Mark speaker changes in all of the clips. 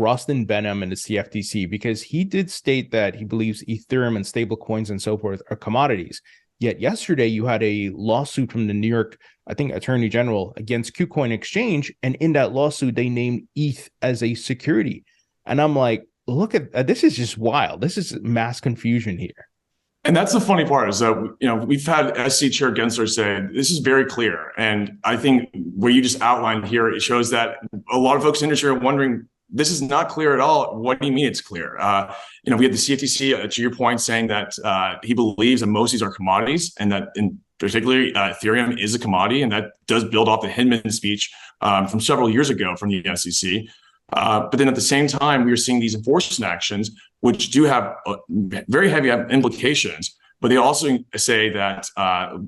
Speaker 1: Rostin Behnam and the CFTC, because he did state that he believes Ethereum and stable coins and so forth are commodities. Yet yesterday you had a lawsuit from the New York, I think, Attorney General against Kucoin Exchange. And in that lawsuit, they named ETH as a security. And I'm like, look at this is just wild. This is mass confusion here.
Speaker 2: And that's the funny part, is that, we've had SEC Chair Gensler say this is very clear. And I think what you just outlined here, it shows that a lot of folks in the industry are wondering, this is not clear at all. What do you mean it's clear? We had the CFTC, to your point, saying that he believes that most of these are commodities, and that in particularly Ethereum is a commodity, and that does build off the Hinman speech from several years ago from the SEC. But then at the same time, we are seeing these enforcement actions, which do have very heavy implications. But they also say that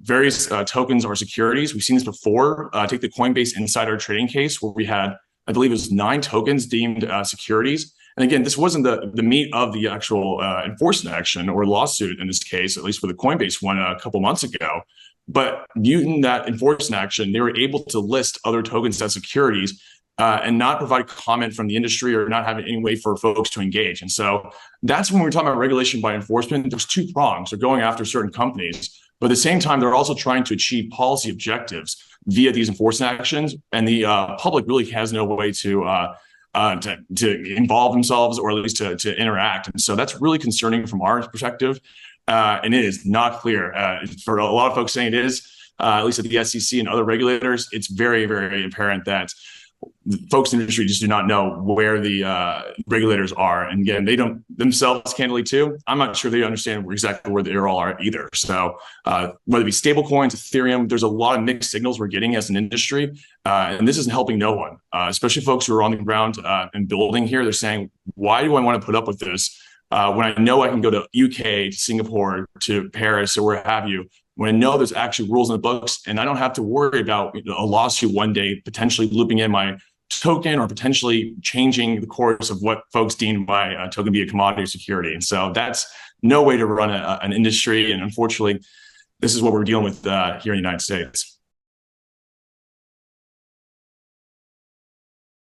Speaker 2: various tokens are securities. We've seen this before. Take the Coinbase insider trading case, where we had, I believe it was 9 tokens deemed securities. And again, this wasn't the meat of the actual enforcement action or lawsuit in this case, at least for the Coinbase one a couple months ago. But using that enforcement action, they were able to list other tokens as securities and not provide comment from the industry, or not have any way for folks to engage. And so that's when we're talking about regulation by enforcement. There's 2 prongs. They're going after certain companies, but at the same time, they're also trying to achieve policy objectives via these enforcement actions. And the public really has no way to involve themselves, or at least to interact. And so that's really concerning from our perspective. And it is not clear for a lot of folks saying it is, at least at the SEC and other regulators. It's very, very apparent that folks in the industry just do not know where the regulators are. And again, they don't themselves, candidly too, I'm not sure they understand exactly where they all are either. So whether it be stable coins, Ethereum, there's a lot of mixed signals we're getting as an industry. And this isn't helping no one, especially folks who are on the ground and building here. They're saying, why do I want to put up with this when I know I can go to UK, to Singapore, to Paris, or where have you, when I know there's actually rules in the books, and I don't have to worry about a lawsuit one day potentially looping in my token, or potentially changing the course of what folks deem my token to be a commodity or security. And so that's no way to run an industry. And unfortunately, this is what we're dealing with here in the United States.